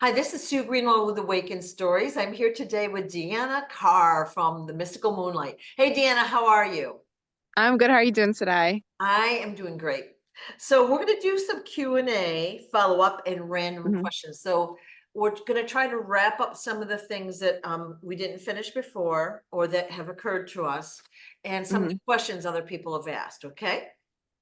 Hi, this is Sue Greenwald with Awakened Stories. I'm here today with Deanna Carr from the Mystical Moonlight. Hey, Deanna, how are you? I'm good. How are you doing today? I am doing great. So we're going to do some Q&A, follow up, and random Hmm. questions. So we're going to try to wrap up some of the things that we didn't finish before or that have occurred to us, and some of the Hmm. questions other people have asked. Okay.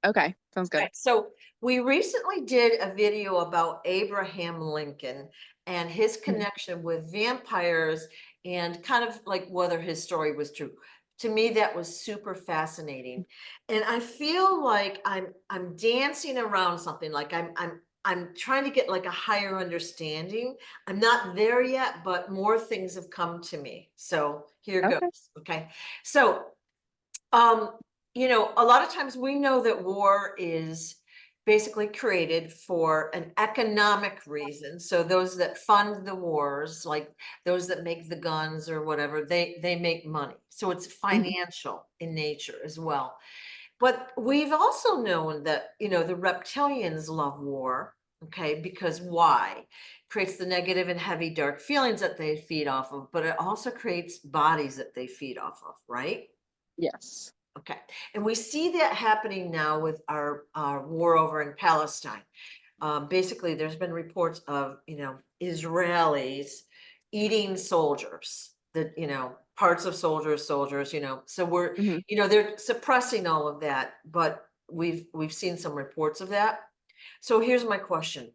Okay, sounds good. Right. So we recently did a video about Abraham Lincoln and his Mhm. connection with vampires and kind of like whether his story was true. To me, that was super fascinating. And I feel like I'm dancing around something, like I'm trying to get like a higher understanding. I'm not there yet, but more things have come to me. So here Okay. goes. Okay. So um, a lot of times we know that war is basically created for an economic reason. So those that fund the wars, like those that make the guns or whatever, they make money. So it's Mhm. financial in nature as well. But we've also known that, the reptilians love war, okay? Because why? Creates the negative and heavy dark feelings that they feed off of, but it also creates bodies that they feed off of, right? Yes. Okay. And we see that happening now with our war over in Palestine. Basically, there's been reports of, Israelis eating soldiers, that, parts of soldiers, so we're, Hmm. they're suppressing all of that, but we've seen some reports of that. So here's my question.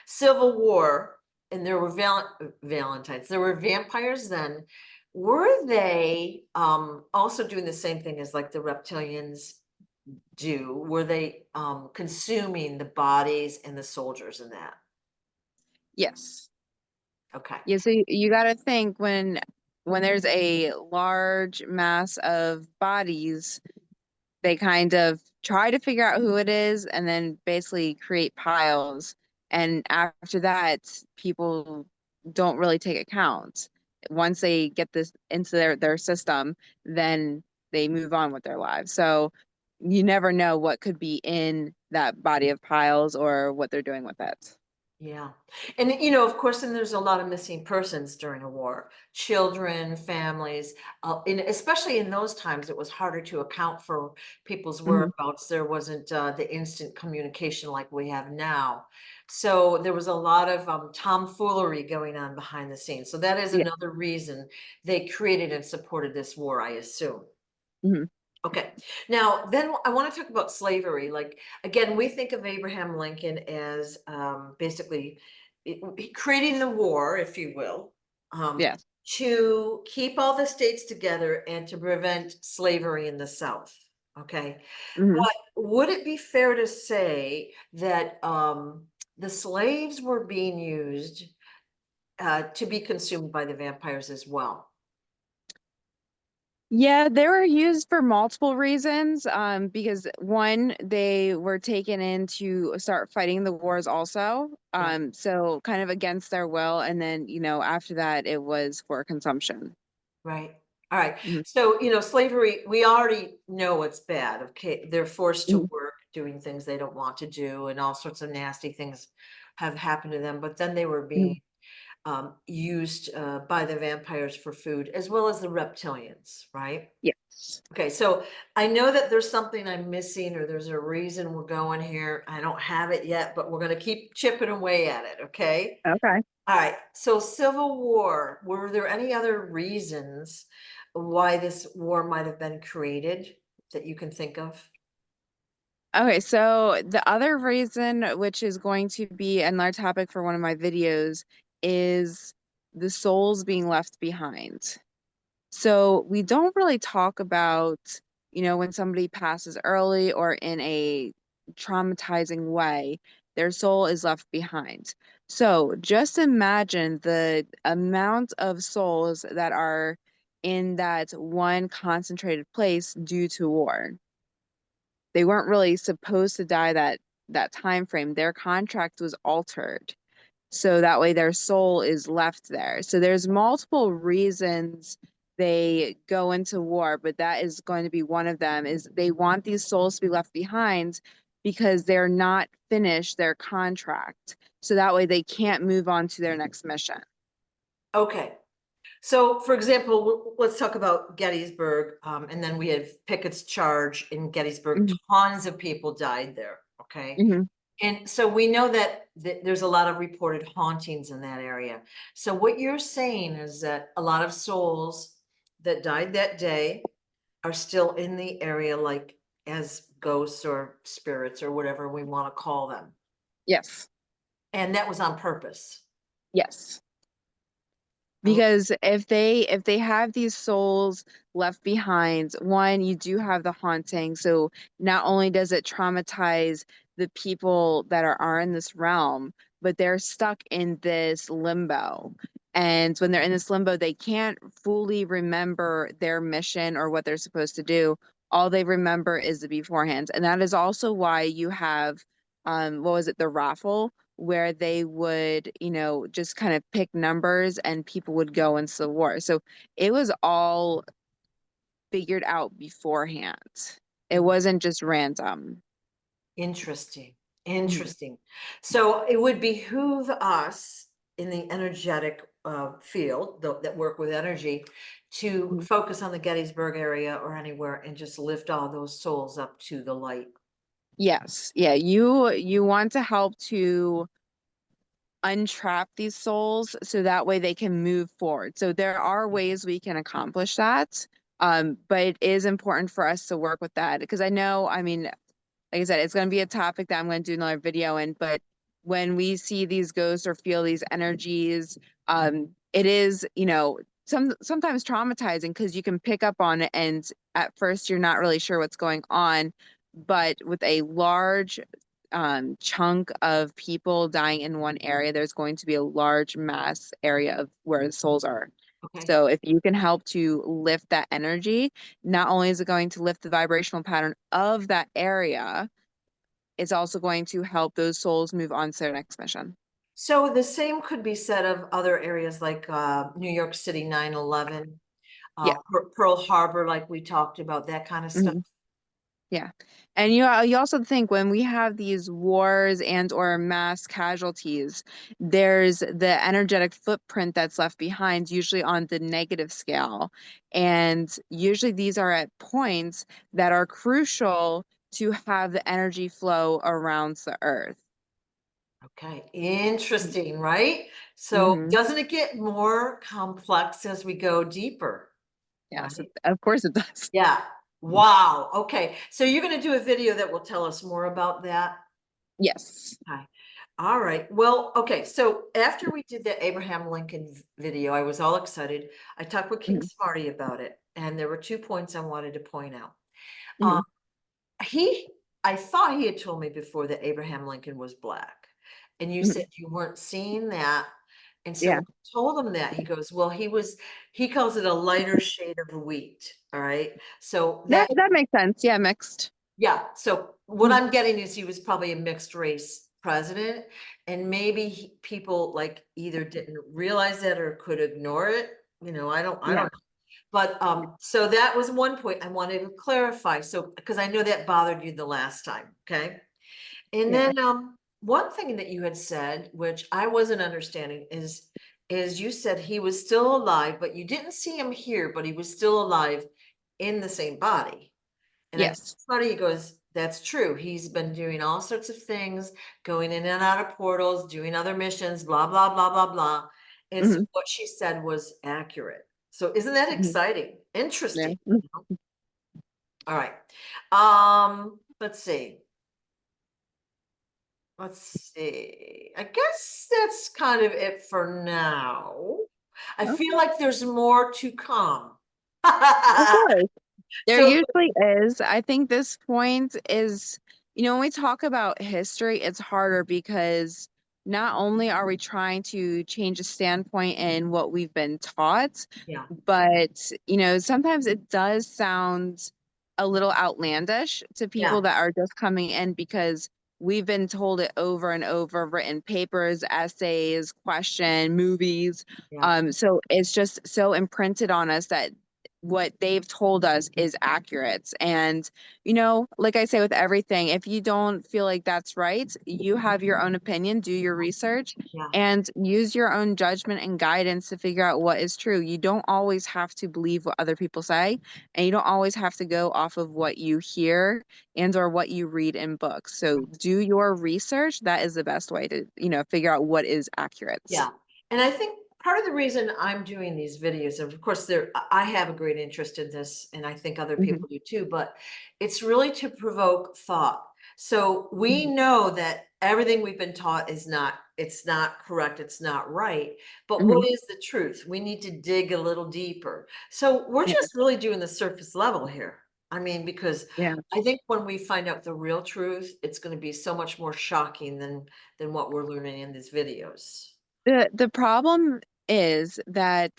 Civil War, and there were Valentines. There were vampires then. Were they also doing the same thing as like the reptilians do? Were they consuming the bodies and the soldiers in that? Yes. Okay. Yeah, so you got to think when there's a large mass of bodies, they kind of try to figure out who it is and then basically create piles. And after that, people don't really take account. Once they get this into their system, then they move on with their lives. So you never know what could be in that body of piles or what they're doing with it. Yeah. And of course, then there's a lot of missing persons during a war, children, families, especially in those times, it was harder to account for people's Hmm. whereabouts. There wasn't the instant communication like we have now. So there was a lot of tomfoolery going on behind the scenes. So that is Yeah. another reason they created and supported this war, I assume. Hmm. Okay. Now, then I want to talk about slavery. Like, again, we think of Abraham Lincoln as basically creating the war, if you will, um, Yes. to keep all the states together and to prevent slavery in the South. Okay. Hmm. But would it be fair to say that the slaves were being used to be consumed by the vampires as well? Yeah, they were used for multiple reasons. Because one, they were taken in to start fighting the wars also. Yeah. So kind of against their will, and then, after that it was for consumption. Right. All right. Hmm. So, slavery, we already know it's bad. Okay. They're forced to Hmm. work doing things they don't want to do, and all sorts of nasty things have happened to them. But then they were being Hmm. used by the vampires for food, as well as the reptilians, right? Yes. Okay. So I know that there's something I'm missing, or there's a reason we're going here. I don't have it yet, but we're going to keep chipping away at it. Okay. Okay. All right. So Civil War, were there any other reasons why this war might have been created that you can think of? Okay, so the other reason, which is going to be another topic for one of my videos, is the souls being left behind. So we don't really talk about, when somebody passes early or in a traumatizing way, their soul is left behind. So just imagine the amount of souls that are in that one concentrated place due to war. They weren't really supposed to die that time frame. Their contract was altered. So that way their soul is left there. So there's multiple reasons they go into war, but that is going to be one of them is they want these souls to be left behind because they're not finished their contract. So that way they can't move on to their next mission. Okay. So for example, let's talk about Gettysburg. And then we have Pickett's charge in Gettysburg. Mhm. Tons of people died there. Okay. Mhm. And so we know that there's a lot of reported hauntings in that area. So what you're saying is that a lot of souls that died that day are still in the area, like as ghosts or spirits or whatever we want to call them. Yes. And that was on purpose. Yes. Oh, Because if they have these souls left behind, one, you do have the haunting. So not only does it traumatize the people that are in this realm, but they're stuck in this limbo. And when they're in this limbo, they can't fully remember their mission or what they're supposed to do. All they remember is the beforehand. And that is also why you have what was it, the raffle, where they would, just kind of pick numbers and people would go into the war. So it was all figured out beforehand. It wasn't just random. interesting. Mhm. Interesting. So it would behoove us in the energetic field that work with energy to Mhm. focus on the Gettysburg area or anywhere and just lift all those souls up to the light. Yes. Yeah, you want to help to untrap these souls so that way they can move forward. So there are ways we can accomplish that. But it is important for us to work with that because I know, I mean, like I said, it's going to be a topic that I'm going to do another video in, but when we see these ghosts or feel these energies, it is, sometimes traumatizing because you can pick up on it and at first you're not really sure what's going on, but with a large chunk of people dying in one area, there's going to be a large mass area of where the souls are. Okay. So if you can help to lift that energy, not only is it going to lift the vibrational pattern of that area, it's also going to help those souls move on to their next mission. So the same could be said of other areas like New York City 9/11, Yeah. Pearl Harbor, like we talked about, that kind of stuff. Mhm. Yeah. And you also think when we have these wars and or mass casualties, there's the energetic footprint that's left behind, usually on the negative scale. And usually these are at points that are crucial to have the energy flow around the earth. Okay, interesting, right? So Mm-hmm. doesn't it get more complex as we go deeper, Yes, right? of course it does. Yeah. Wow. Okay. So you're going to do a video that will tell us more about that. Yes. Okay. All right. Well, okay. So after we did the Abraham Lincoln video, I was all excited. I talked with King Hmm. Smarty about it, and there were 2 points I wanted to point out. Um, Hmm. he, I thought he had told me before that Abraham Lincoln was black, and you Hmm. said you weren't seeing that. And so Yeah, when I told him that, he goes, well, he calls it a lighter shade of wheat. All right. So that, that makes sense. Yeah, mixed. yeah. So what Mhm. I'm getting is he was probably a mixed race president, and maybe people like either didn't realize that or could ignore it. I Yeah. don't know. But so that was one point I wanted to clarify. So because I know that bothered you the last time, okay? And Yeah. then one thing that you had said, which I wasn't understanding, is you said he was still alive, but you didn't see him here, but he was still alive in the same body. And I Yes. thought he goes, that's true. He's been doing all sorts of things, going in and out of portals, doing other missions, blah, blah, blah, blah, blah. And so Hmm. what she said was accurate. So isn't that Hmm. exciting? Yeah. Interesting. Mhm. All right. Let's see. Let's see. I guess that's kind of it for now. I feel Okay. like there's more to come. Of course. There So usually is. I think this point is, when we talk about history, it's harder because not only are we trying to change a standpoint in what we've been taught, yeah, but, sometimes it does sound a little outlandish to yeah, people that are just coming in because we've been told it over and over, written papers, essays, question, movies. yeah. So it's just so imprinted on us that what they've told us is accurate. And, like I say with everything, if you don't feel like that's right, you have your own opinion, do your research, Yeah, and use your own judgment and guidance to figure out what is true. You don't always have to believe what other people say, and you don't always have to go off of what you hear and or what you read in books. So do your research. That is the best way to, figure out what is accurate. yeah. And I think part of the reason I'm doing these videos, and of course I have a great interest in this, and I think other Mhm. people do too, but it's really to provoke thought. So we Mhm. know that everything we've been taught it's not correct, it's not right. But what Mhm. is the truth? We need to dig a little deeper. So we're Yeah. just really doing the surface level here. I mean, because Yeah. I think when we find out the real truth, it's going to be so much more shocking than what we're learning in these videos. The problem is that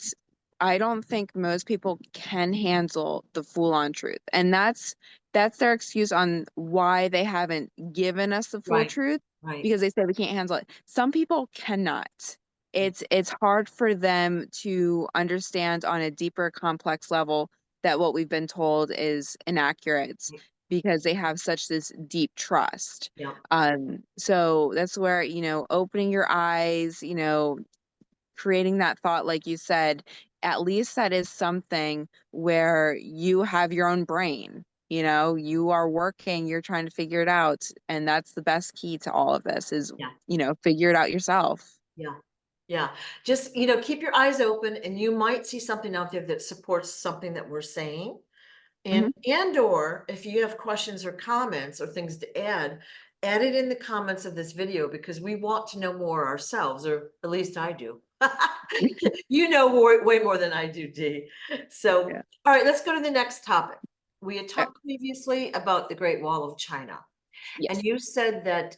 I don't think most people can handle the full on truth. And that's their excuse on why they haven't given us the full Right, truth, right. because they say we can't handle it. Some people cannot. It's hard for them to understand on a deeper complex level that what we've been told is inaccurate, Right. because they have such this deep trust. Yeah, So that's where, opening your eyes, creating that thought, like you said, at least that is something where you have your own brain. You are working, you're trying to figure it out. And that's the best key to all of this is, yeah, figure it out yourself. yeah, yeah. Just, keep your eyes open and you might see something out there that supports something that we're saying. Hmm. And or if you have questions or comments or things to add it in the comments of this video because we want to know more ourselves, or at least I do. You know way more than I do, Dee. So, Yeah. all right, let's go to the next topic. We had Uh, talked previously about the Great Wall of China. And yes. you said that,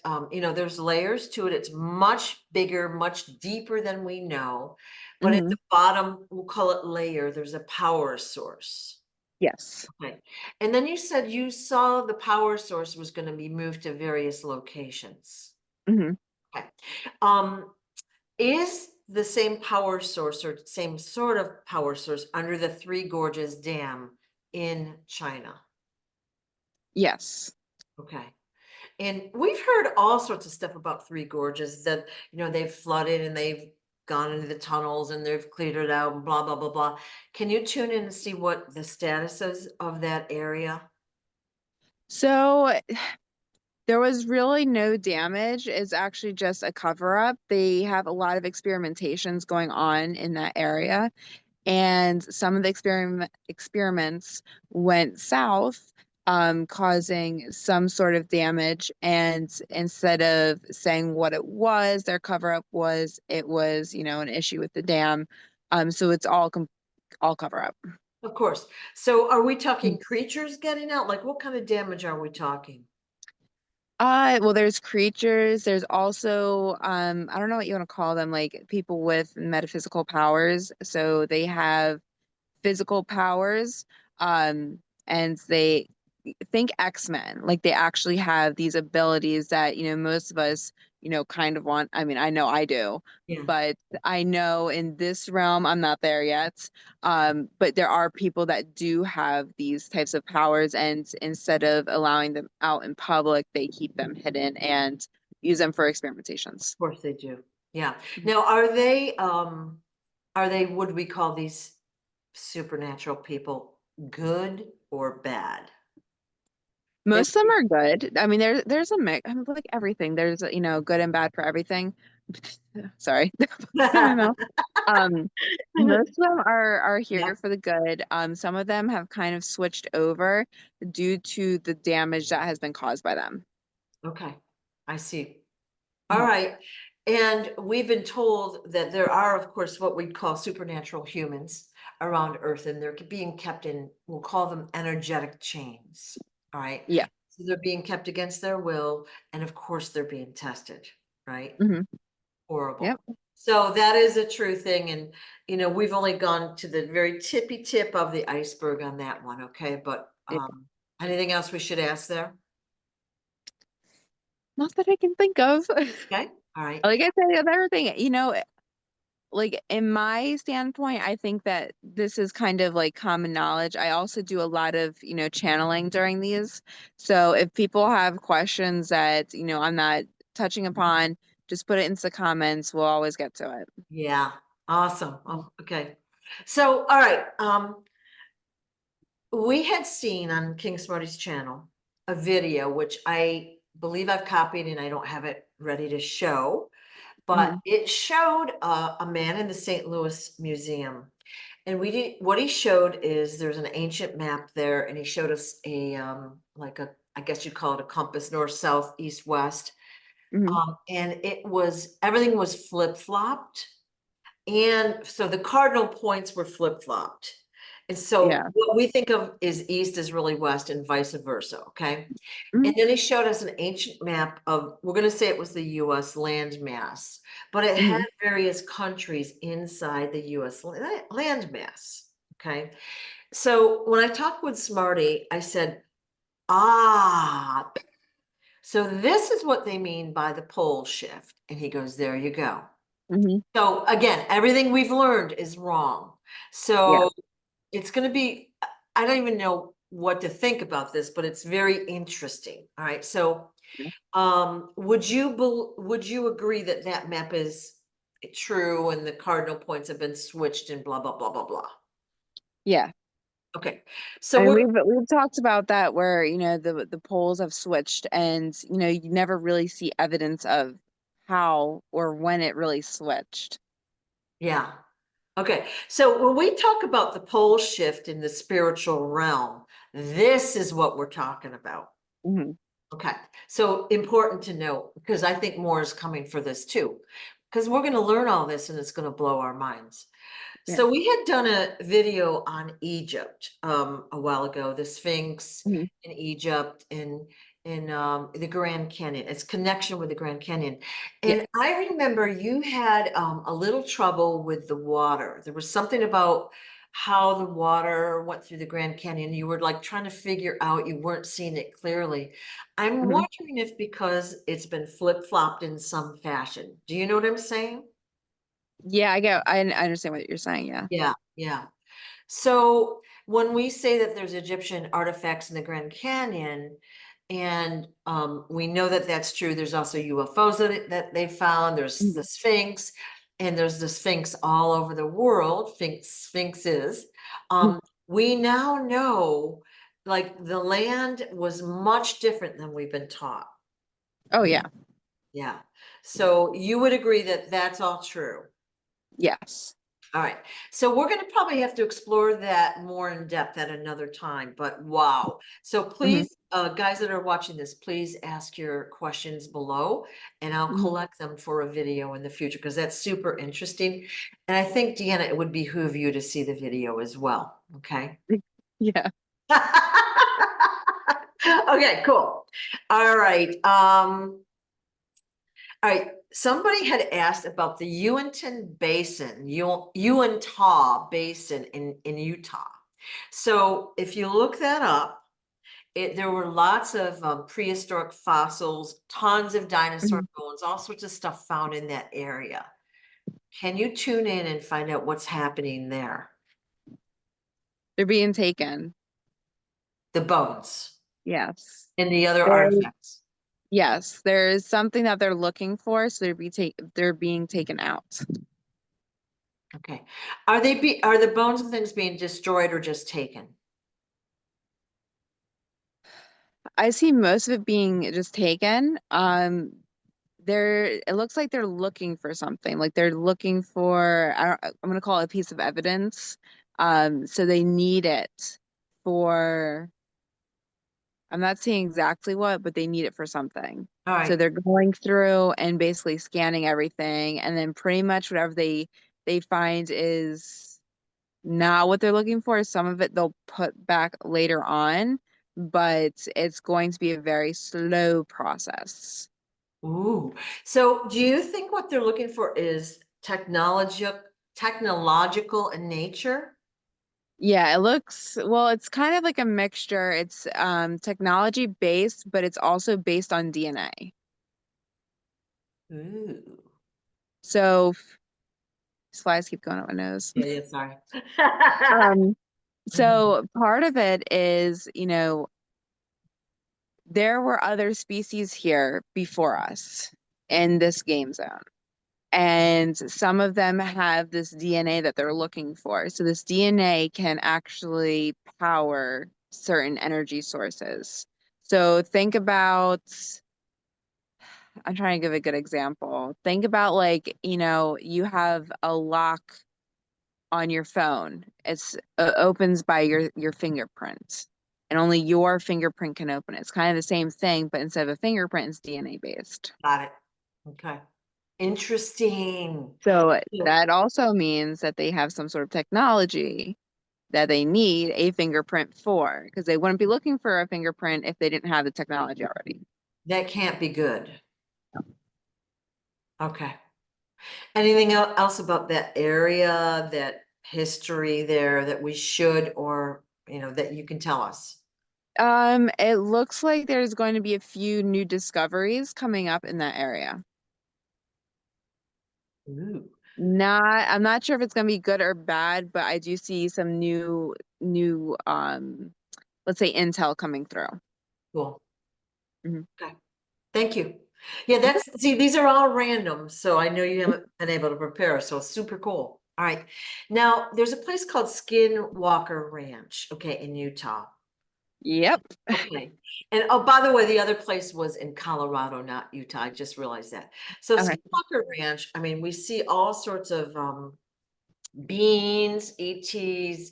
there's layers to it. It's much bigger, much deeper than we know. But at Hmm. the bottom, we'll call it layer, there's a power source. Yes. Okay. And then you said you saw the power source was going to be moved to various locations. Hmm. Okay. Um, is the same power source or same sort of power source under the Three Gorges Dam in China? Yes. Okay. And we've heard all sorts of stuff about Three Gorges that, they've flooded and they've gone into the tunnels and they've cleared it out and blah, blah, blah, blah. Can you tune in and see what the status is of that area? So there was really no damage. It's actually just a cover up. They have a lot of experimentations going on in that area, and some of the experiments went south, causing some sort of damage. And instead of saying what it was, their cover up was it was, an issue with the dam. So it's all cover up. Of course. So are we talking creatures getting out? Like what kind of damage are we talking? Well, there's creatures. There's also, I don't know what you want to call them, like people with metaphysical powers. So they have physical powers, and they think X-Men, like they actually have these abilities that, most of us, kind of want. I mean, I know I do, Yeah, but I know in this realm, I'm not there yet. But there are people that do have these types of powers, and instead of allowing them out in public, they keep them hidden and use them for experimentations. of course they do. Yeah. Now, are they, would we call these supernatural people good or bad? They, Most of them are good. I mean, there's a mix. I mean, like everything. There's good and bad for everything. Sorry, put in my mouth. Um, most of them are yeah. here for the good. Some of them have kind of switched over due to the damage that has been caused by them. Okay. I see. All Mhm. right. And we've been told that there are, of course, what we call supernatural humans around Earth, and they're being kept in, we'll call them energetic chains. All right. Yeah. So they're being kept against their will. And of course, they're being tested, right? Hmm. Horrible. Yep. So that is a true thing. And, we've only gone to the very tippy tip of the iceberg on that one. Okay. But Yeah. anything else we should ask there? Not that I can think of. Okay. All right. Like I said, with everything, like in my standpoint, I think that this is kind of like common knowledge. I also do a lot of, channeling during these. So if people have questions that, I'm not touching upon, just put it into the comments. We'll always get to it. Yeah, awesome. Oh, okay. So, all right, we had seen on King Smarty's channel a video, which I believe I've copied and I don't have it ready to show, but Mhm. it showed a man in the St. Louis Museum. And what he showed is there's an ancient map there, and he showed us like I guess you'd call it a compass, north, south, east, west. Mhm. And everything was flip-flopped. And so the cardinal points were flip-flopped. And so Yeah. what we think of is east is really west and vice versa, okay? Mhm. And then he showed us an ancient map of, we're going to say it was the US land mass, but it had Mhm. various countries inside the US land mass, okay? So when I talked with Smarty, I said, ah, so this is what they mean by the pole shift. And he goes, there you go. Mhm. So again, everything we've learned is wrong. Yeah. So it's going to be, I don't even know what to think about this, but it's very interesting. All right. So would you agree that that map is true and the cardinal points have been switched and blah blah blah blah blah? Yeah. Okay. I So mean, we're we've talked about that where, the poles have switched and, you never really see evidence of how or when it really switched. yeah. Okay. So when we talk about the pole shift in the spiritual realm, this is what we're talking about. Mhm. Okay, so important to note because I think more is coming for this too, because we're going to learn all this and it's going to blow our minds. Yeah. So we had done a video on Egypt a while ago, the Sphinx Mhm. in Egypt and in the Grand Canyon, its connection with the Grand Canyon. Yeah. And I remember you had a little trouble with the water. There was something about how the water went through the Grand Canyon. You were like trying to figure out, you weren't seeing it clearly. I'm Mhm. wondering if because it's been flip-flopped in some fashion. Do you know what I'm saying? Yeah, I understand what you're saying. Yeah. Yeah, yeah. So when we say that there's Egyptian artifacts in the Grand Canyon, and we know that that's true, there's also UFOs that they found, there's Mhm. the Sphinx, and there's the Sphinx all over the world, Sphinxes. Mhm. We now know like the land was much different than we've been taught. Oh, yeah. Yeah. So you would agree that that's all true. Yes. All right. So we're going to probably have to explore that more in depth at another time, but wow. So Mhm. please, guys that are watching this, please ask your questions below and I'll Mhm. collect them for a video in the future because that's super interesting. And I think, Deanna, it would behoove you to see the video as well. Okay. Yeah. Okay, cool. All right. All right, somebody had asked about the Uinta Basin, Uinta Basin in Utah. So if you look that up, there were lots of prehistoric fossils, tons of dinosaur Mhm. bones, all sorts of stuff found in that area. Can you tune in and find out what's happening there? They're being taken. The bones Yes. and the other There, artifacts. yes, there is something that they're looking for, so they're being taken out. Okay. Are the bones and things being destroyed or just taken? I see most of it being just taken. It looks like they're looking for something. Like they're looking for, I'm gonna call it a piece of evidence. So they need it for, I'm not saying exactly what, but they need it for something. All So right. they're going through and basically scanning everything, and then pretty much whatever they find is not what they're looking for. Some of it they'll put back later on, but it's going to be a very slow process. Ooh, so do you think what they're looking for is technological in nature? Yeah, it looks, well, it's kind of like a mixture. It's technology based, but it's also based on DNA. Ooh, So These flies keep going up my nose. Yeah, yeah, sorry. Um, Mhm. so part of it is, there were other species here before us in this game zone. And some of them have this DNA that they're looking for. So this DNA can actually power certain energy sources. So think about, I'm trying to give a good example. Think about like, you have a lock on your phone. It's opens by your fingerprint. And only your fingerprint can open it. It's kind of the same thing, but instead of a fingerprint, it's DNA based. Got it. Okay. Interesting. So Yeah. that also means that they have some sort of technology that they need a fingerprint for, because they wouldn't be looking for a fingerprint if they didn't have the technology already. That can't be good. Okay. Anything else about that area, that history there that we should, or, that you can tell us? It looks like there's going to be a few new discoveries coming up in that area. Ooh, I'm not sure if it's going to be good or bad, but I do see some new let's say intel coming through. cool. Mhm. Okay. Thank you. Yeah, see, these are all random, so I know you haven't been able to prepare, so super cool. All right. Now, there's a place called Skinwalker Ranch, okay, in Utah. Yep. Okay. And oh, by the way, the other place was in Colorado, not Utah. I just realized that. So Okay. Skinwalker Ranch, I mean, we see all sorts of beings, ETs,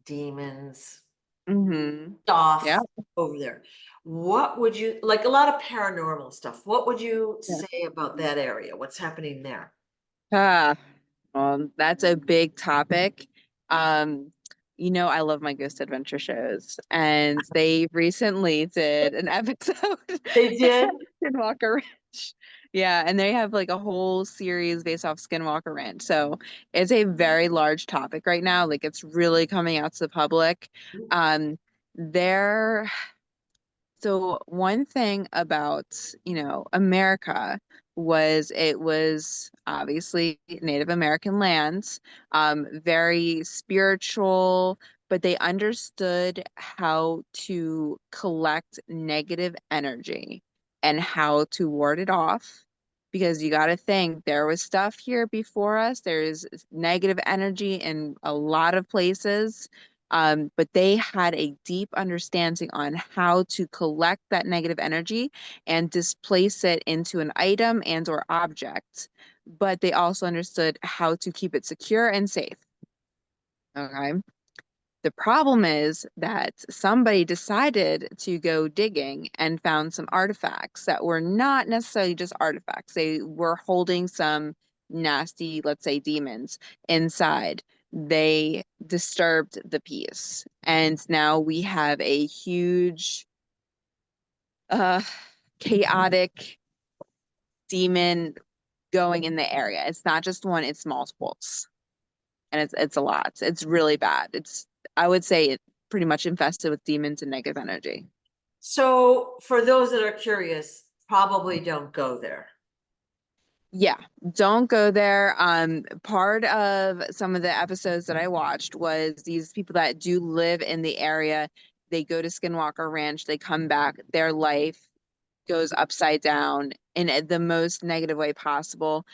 demons, Mm-hmm. stuff Yeah. over there. What would you like, a lot of paranormal stuff? What would you Yeah. say about that area? What's happening there? Ah, that's a big topic. Um, I love my ghost adventure shows, and they recently did an episode They did? Skinwalker Ranch. Yeah, and they have like a whole series based off Skinwalker Ranch. So it's a very large topic right now. Like it's really coming out to the public. Um, there so one thing about, America was it was obviously Native American lands, very spiritual, but they understood how to collect negative energy and how to ward it off. Because you got to think there was stuff here before us. There's negative energy in a lot of places, but they had a deep understanding on how to collect that negative energy and displace it into an item and or object. But they also understood how to keep it secure and safe. Okay. The problem is that somebody decided to go digging and found some artifacts that were not necessarily just artifacts. They were holding some nasty, let's say, demons inside. They disturbed the peace. And now we have a huge, uh, chaotic demon going in the area. It's not just one, it's multiples. And it's a lot. It's really bad. I would say it pretty much infested with demons and negative energy. So for those that are curious, probably don't go there. Yeah, don't go there. Part of some of the episodes that I watched was these people that do live in the area. They go to Skinwalker Ranch, they come back, their life goes upside down in the most negative way possible.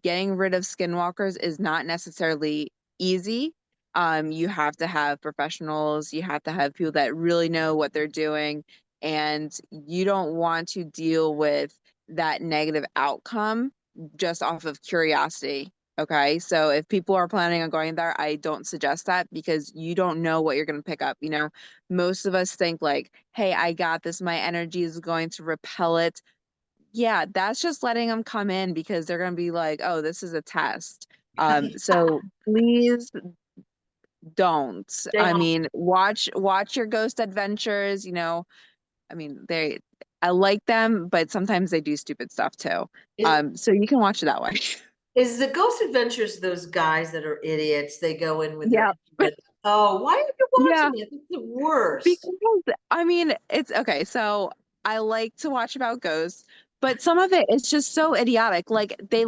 Getting rid of skinwalkers is not necessarily easy. You have to have professionals, you have to have people that really know what they're doing, and you don't want to deal with that negative outcome just off of curiosity. Okay, so if people are planning on going there, I don't suggest that because you don't know what you're going to pick up. Most of us think like, hey, I got this, my energy is going to repel it. Yeah, that's just letting them come in because they're going to be like, oh, this is a test. So please don't. Stay I home. mean, watch your ghost adventures, I mean, I like them, but sometimes they do stupid stuff too. Is, So you can watch it that way. is the Ghost Adventures those guys that are idiots? They go in with their Yeah. instrument. Oh, why are you Yeah, watching it? It's the worst. because I mean, it's okay. So I like to watch about ghosts, But some of it is just so idiotic. Like they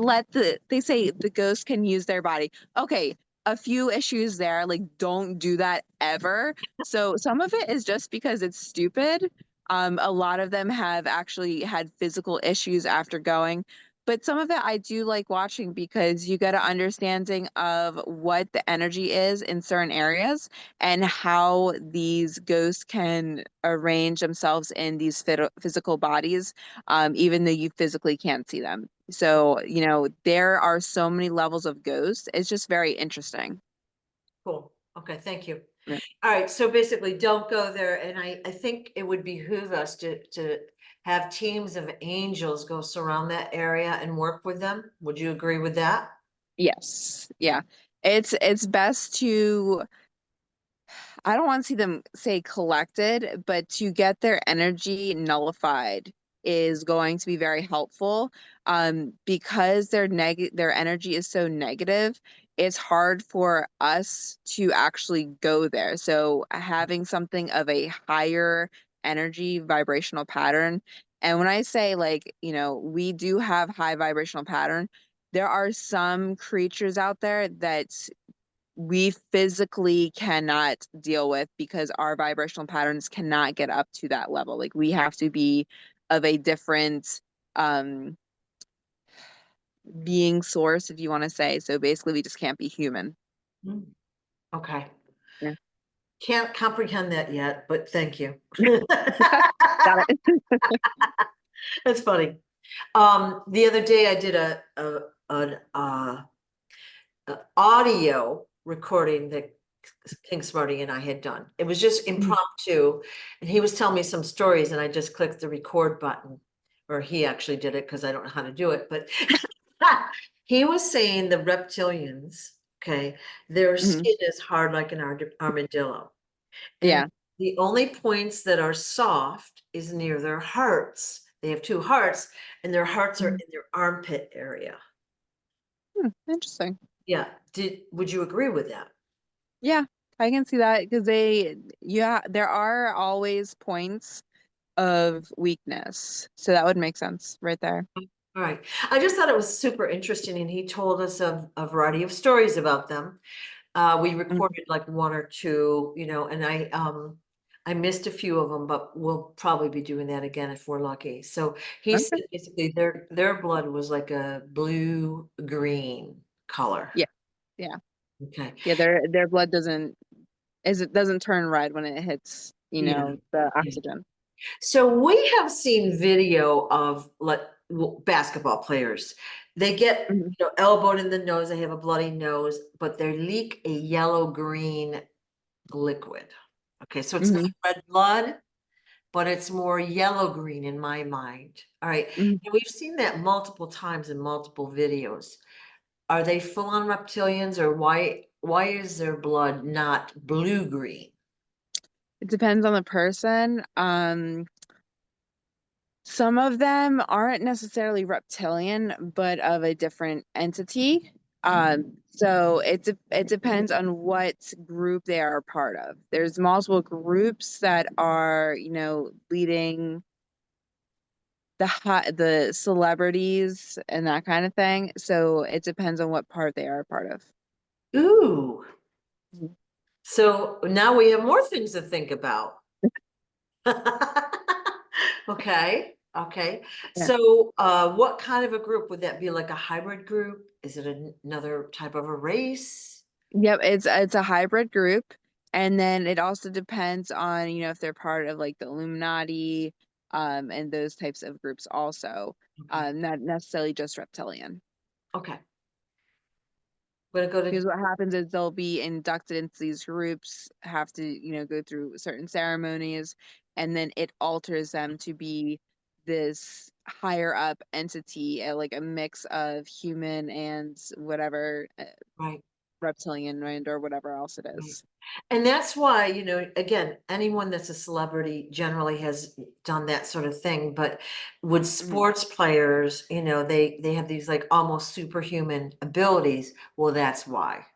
say the ghost can use their body. Okay, a few issues there, like don't do that ever. So some of it is just because it's stupid. A lot of them have actually had physical issues after going. But some of it I do like watching because you get an understanding of what the energy is in certain areas and how these ghosts can arrange themselves in these physical bodies, even though you physically can't see them. So, there are so many levels of ghosts. It's just very interesting. Cool. Okay, thank you. Yeah. All right, so basically don't go there. And I think it would behoove us to have teams of angels go surround that area and work with them. Would you agree with that? Yes. Yeah. It's best to, I don't want to see them say collected, but to get their energy nullified is going to be very helpful. Because their energy is so negative, it's hard for us to actually go there. So having something of a higher energy vibrational pattern, and when I say like, we do have high vibrational pattern, there are some creatures out there that we physically cannot deal with because our vibrational patterns cannot get up to that level. Like we have to be of a different um being source, if you want to say. So basically we just can't be human. Mm. Okay. Yeah. Can't comprehend that yet, but thank you. Got it. That's funny. The other day I did an audio recording that King Smarty and I had done. It was just impromptu, and he was telling me some stories, and I just clicked the record button, or he actually did it because I don't know how to do it. But he was saying the reptilians, okay, their Mhm. skin is hard like an armadillo, and Yeah. the only points that are soft is near their hearts. They have two hearts, and their hearts are Mhm. in their armpit area. Interesting. Yeah. Would you agree with that? Yeah, I can see that because yeah, there are always points of weakness. So that would make sense right there. All right. I just thought it was super interesting, and he told us of a variety of stories about them. We Mhm. recorded like one or two, and I missed a few of them, but we'll probably be doing that again if we're lucky. So he Okay. said basically their blood was like a blue green color. Yeah. Yeah. Okay. Yeah, their blood doesn't turn red when it hits, Yeah. the Yeah. oxygen. So we have seen video of basketball players. They get, Mhm. elbowed in the nose, they have a bloody nose, but they leak a yellow-green liquid. Okay, so it's not Mhm. red blood, but it's more yellow-green in my mind. All right. Mhm. And we've seen that multiple times in multiple videos. Are they full-on reptilians, or why is their blood not blue-green? It depends on the person. Some of them aren't necessarily reptilian, but of a different entity. So it depends on what group they are a part of. There's multiple groups that are, leading the celebrities and that kind of thing. So it depends on what part they are a part of. Ooh. Mhm. So now we have more things to think about. Okay, okay. Yeah. So what kind of a group would that be? Like a hybrid group? Is it another type of a race? Yep, it's a hybrid group, and then it also depends on, if they're part of like the Illuminati, and those types of groups also, Okay, not necessarily just reptilian. okay. I'm gonna go to Because what happens is they'll be inducted into these groups, have to, go through certain ceremonies, and then it alters them to be this higher up entity, like a mix of human and whatever, right. reptilian, right, or whatever else it Right. is. And that's why, again, anyone that's a celebrity generally has done that sort of thing. But with Mhm. sports players, they have these like almost superhuman abilities. Well, that's why. Top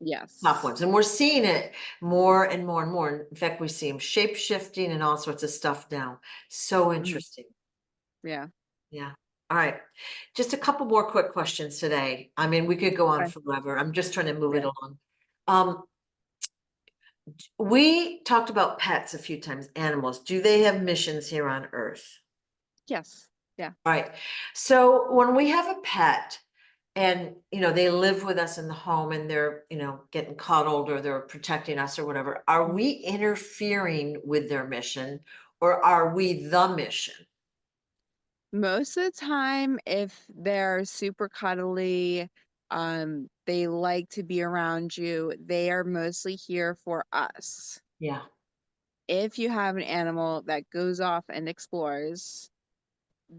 Yes. ones. And we're seeing it more and more and more. In fact, we see them shape shifting and all sorts of stuff now. So Mhm. interesting. Yeah. Yeah. All right. Just a couple more quick questions today. I mean, we could go on Okay. forever. I'm just trying to move it Yeah. along. Um, we talked about pets a few times, animals. Do they have missions here on Earth? Yes. Yeah. All right. So when we have a pet and, they live with us in the home and they're, getting cuddled or they're protecting us or whatever, are we interfering with their mission or are we the mission? Most of the time, if they're super cuddly, they like to be around you, they are mostly here for us. Yeah. If you have an animal that goes off and explores,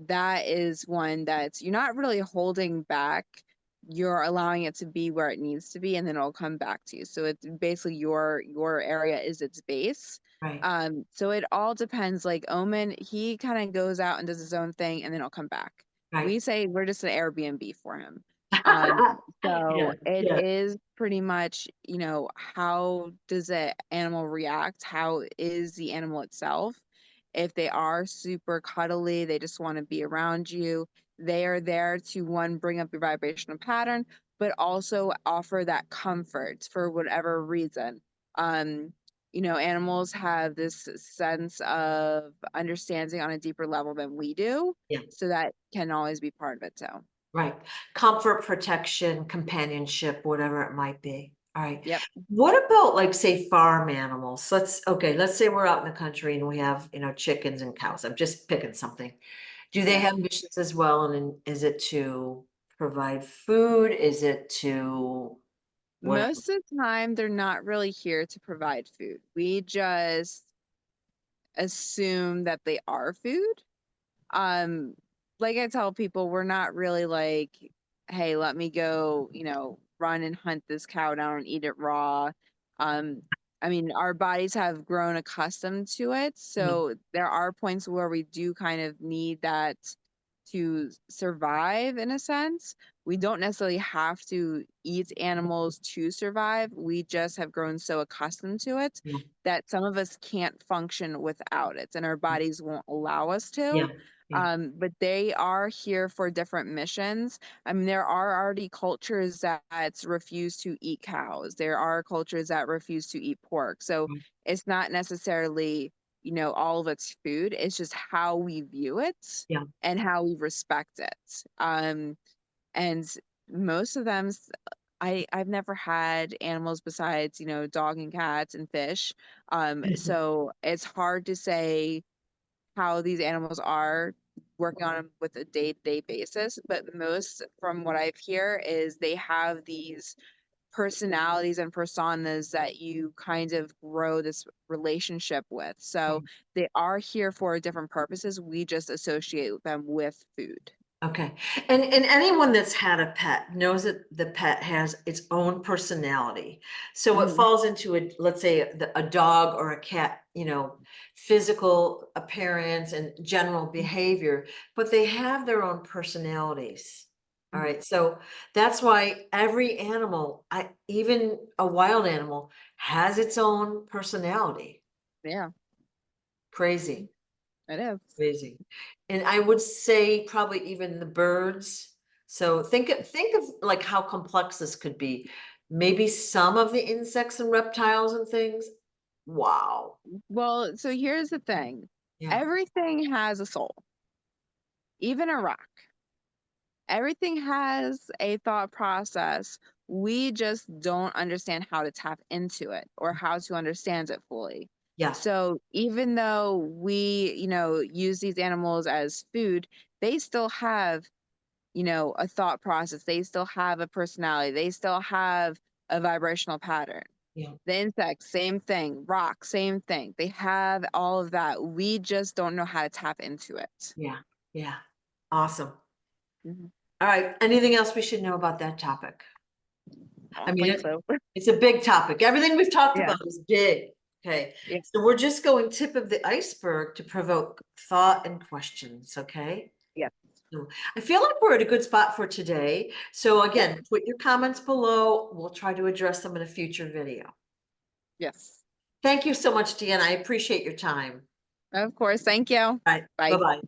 that is one that's you're not really holding back. You're allowing it to be where it needs to be, and then it'll come back to you. So it's basically your area is its base. Right. So it all depends. Like Omen, he kind of goes out and does his own thing, and then he'll come back. Right. We say we're just an Airbnb for him. Um, Yeah. so it Yeah. is pretty much, how does the animal react? How is the animal itself? If they are super cuddly, they just want to be around you. They are there to one, bring up your vibrational pattern, but also offer that comfort for whatever reason. Animals have this sense of understanding on a deeper level than we do. Yeah. So that can always be part of it too. Right. Comfort, protection, companionship, whatever it might be. All right. Yep. What about like say farm animals? Let's say we're out in the country and we have, chickens and cows. I'm just picking something. Do they Yeah. have missions as well? And is it to provide food? Is it to what? Most of the time, they're not really here to provide food. We just assume that they are food. um like I tell people, we're not really like, hey, let me go, run and hunt this cow down and eat it raw. um I mean, our bodies have grown accustomed to it, Yeah, so there are points where we do kind of need that to survive. In a sense, we don't necessarily have to eat animals to survive. We just have grown so accustomed to it yeah, that some of us can't function without it, and our bodies won't allow us yeah, to. yeah, But they are here for different missions. I mean, there are already cultures that refuse to eat cows. There are cultures that refuse to eat pork. So yeah, it's not necessarily, all of its food. It's just how we view it yeah. and how we respect it. And most of them, I've never had animals besides, dog and cats and fish. So it's hard to say how these animals are working on them with a day-to-day basis, but most from what I've hear is they have these personalities and personas that you kind of grow this relationship with. So they are here for different purposes. We just associate them with food. Okay. And anyone that's had a pet knows that the pet has its own personality. So it Hmm. falls into let's say a dog or a cat, physical appearance and general behavior, but they have their own personalities. All Hmm. right. So that's why every animal, even a wild animal, has its own personality. Yeah, Crazy. it is. Crazy. And I would say probably even the birds. So think of like how complex this could be. Maybe some of the insects and reptiles and things. Wow. Well, so here's the thing. Yeah. Everything has a soul, even a rock. Everything has a thought process. We just don't understand how to tap into it or how to understand it fully. Yeah. So even though we, use these animals as food, they still have, a thought process. They still have a personality. They still have a vibrational pattern. Yeah. The insects, same thing. Rock, same thing. They have all of that. We just don't know how to tap into it. Yeah. Yeah. Awesome. Mhm. All right. Anything else we should know about that topic? I I don't mean, think so. it's a big topic. Everything we've talked Yeah. about is big. Okay. Yeah. So we're just going tip of the iceberg to provoke thought and questions. Okay. Yeah. So I feel like we're at a good spot for today. So Yeah. again, put your comments below. We'll try to address them in a future video. Yes. Thank you so much, Deanna. I appreciate your time. Of course. Thank you. All right. Bye. Bye-bye.